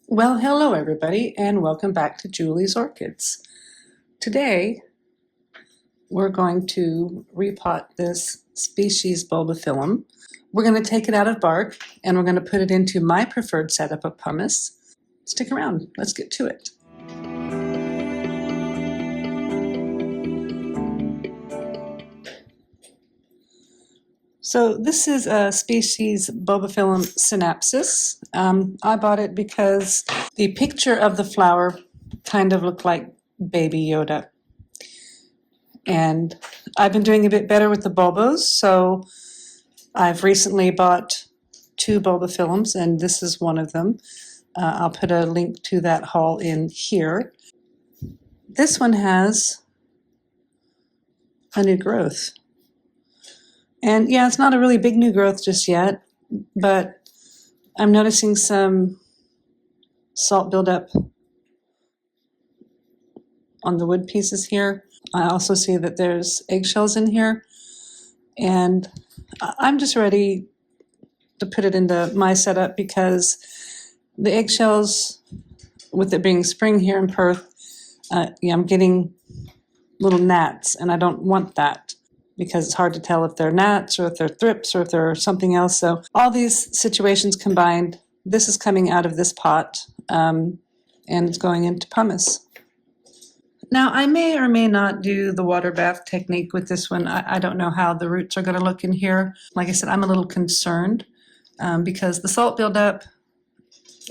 Well, hello everybody, and welcome back to Julie's Orchids. Today, we're going to repot this species Bulbophyllum. We're going to take it out of bark, and we're going to put it into my preferred setup of pumice. Stick around, let's get to it. So this is a species Bulbophyllum sinapsis. I bought it because the picture of the flower kind of looked like Baby Yoda. And I've been doing a bit better with the bulbos, so I've recently bought 2 bulbophyllums, and this is one of them. I'll put a link to that haul in here. This one has a new growth. And yeah, it's not a really big new growth just yet, but I'm noticing some salt buildup on the wood pieces here. I also see that there's eggshells in here, and I'm just ready to put it into my setup because the eggshells, with it being spring here in Perth, I'm getting little gnats, and I don't want that because it's hard to tell if they're gnats or if they're thrips or if they're something else. So all these situations combined, this is coming out of this pot, and it's going into pumice. Now, I may or may not do the water bath technique with this one. I don't know how the roots are going to look in here. Like I said, I'm a little concerned because the salt buildup,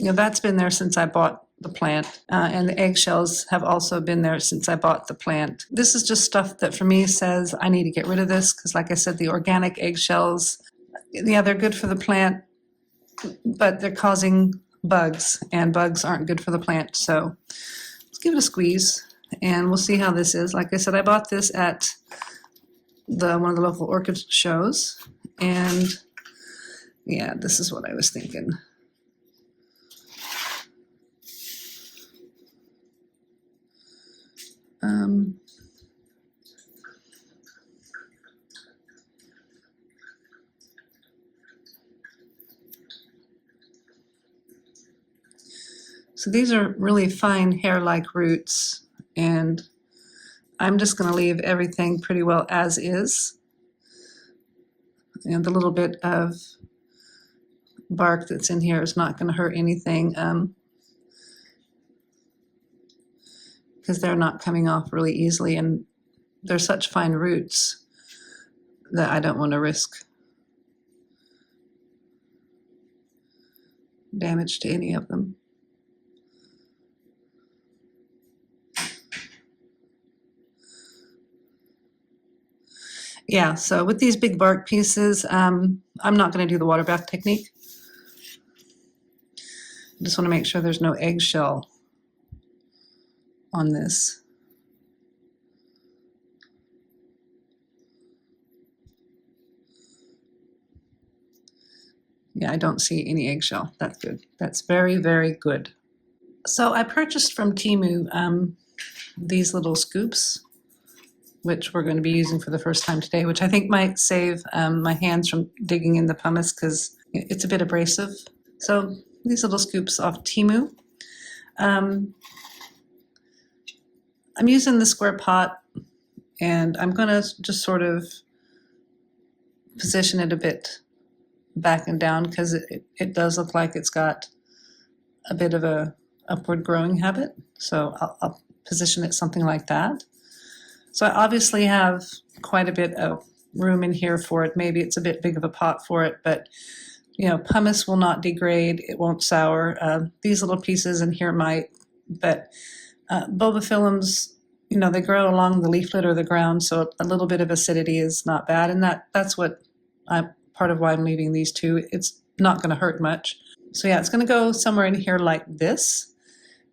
that's been there since I bought the plant, and the eggshells have also been there since I bought the plant. This is just stuff that for me says I need to get rid of this because, like I said, the organic eggshells, yeah, they're good for the plant, but they're causing bugs, and bugs aren't good for the plant. So let's give it a squeeze, and we'll see how this is. Like I said, I bought this at one of the local orchid shows, and yeah, this is what I was thinking. So these are really fine hair-like roots, and I'm just going to leave everything pretty well as is. And the little bit of bark that's in here is not going to hurt anything because they're not coming off really easily, and they're such fine roots that I don't want to risk damage to any of them. Yeah, so with these big bark pieces, I'm not going to do the water bath technique. I just want to make sure there's no eggshell on this. Yeah, I don't see any eggshell. That's good. That's very, very good. So I purchased from Temu these little scoops, which we're going to be using for the first time today, which I think might save my hands from digging in the pumice because it's a bit abrasive. So these little scoops off Temu. I'm using the square pot, and I'm going to just sort of position it a bit back and down because it does look like it's got a bit of a upward growing habit. So I'll position it something like that. So I obviously have quite a bit of room in here for it. Maybe it's a bit big of a pot for it, but pumice will not degrade. It won't sour. These little pieces in here might, but bulbophyllums, they grow along the leaflet or the ground, so a little bit of acidity is not bad, and that's what part of why I'm leaving these two. It's not going to hurt much. So yeah, it's going to go somewhere in here like this.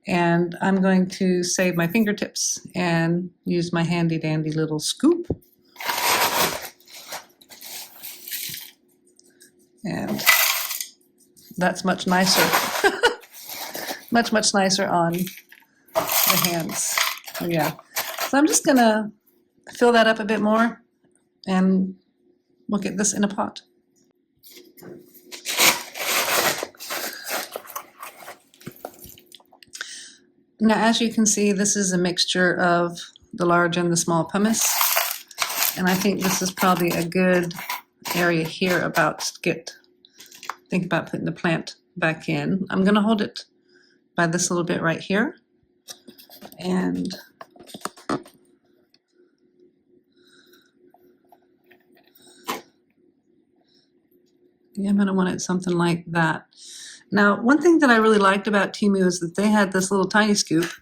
And I'm going to save my fingertips and use my handy dandy little scoop. And that's much nicer. much nicer on the hands. Oh, yeah. So I'm just going to fill that up a bit more, and we'll get this in a pot. Now, as you can see, this is a mixture of the large and the small pumice. And I think this is probably a good area here think about putting the plant back in. I'm going to hold it by this little bit right here. And yeah, I'm going to want it something like that. Now, one thing that I really liked about Temu is that they had this little tiny scoop,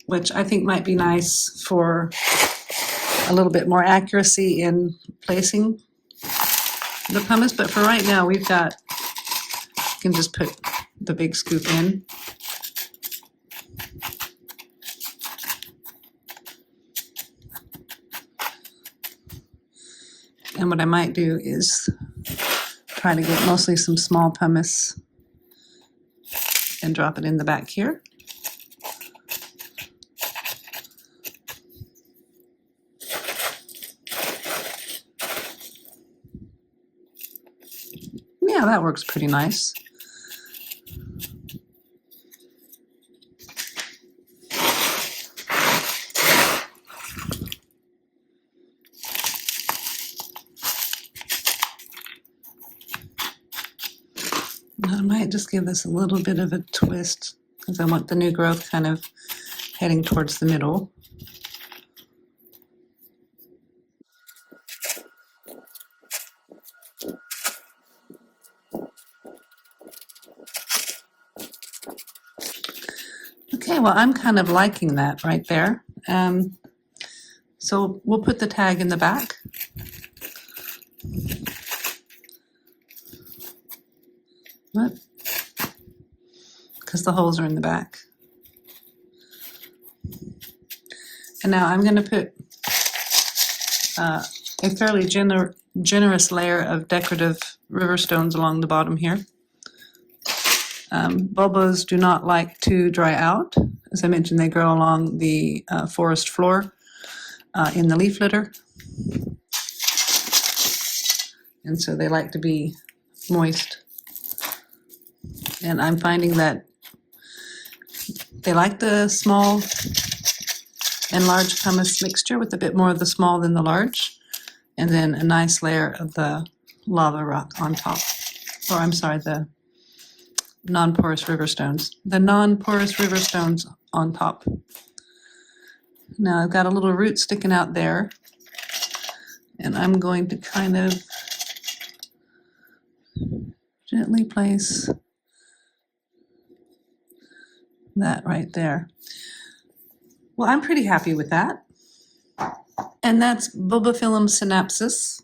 which I think might be nice for a little bit more accuracy in placing the pumice. But for right now, you can just put the big scoop in. And what I might do is try to get mostly some small pumice and drop it in the back here. Yeah, that works pretty nice. I might just give this a little bit of a twist because I want the new growth kind of heading towards the middle. Okay, well, I'm kind of liking that right there. So we'll put the tag in the back. What? Because the holes are in the back. And now I'm going to put a fairly generous layer of decorative river stones along the bottom here. Bulbos do not like to dry out. As I mentioned, they grow along the forest floor in the leaf litter. And so they like to be moist. And I'm finding that they like the small and large pumice mixture with a bit more of the small than the large, and then a nice layer of the lava rock on top. Or I'm sorry, the non-porous river stones. The non-porous river stones on top. Now I've got a little root sticking out there, and I'm going to kind of gently place that right there. Well, I'm pretty happy with that. And that's Bulbophyllum sinapsis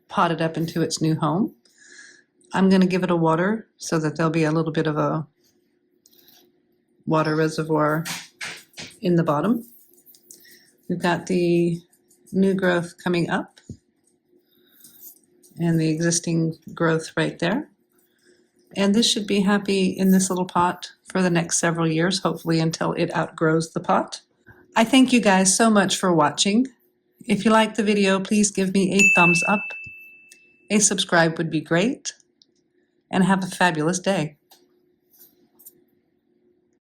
potted up into its new home. I'm going to give it a water so that there'll be a little bit of a water reservoir in the bottom. We've got the new growth coming up and the existing growth right there. And this should be happy in this little pot for the next several years, hopefully until it outgrows the pot. I thank you guys so much for watching. If you liked the video, please give me a thumbs up. A subscribe would be great. And have a fabulous day.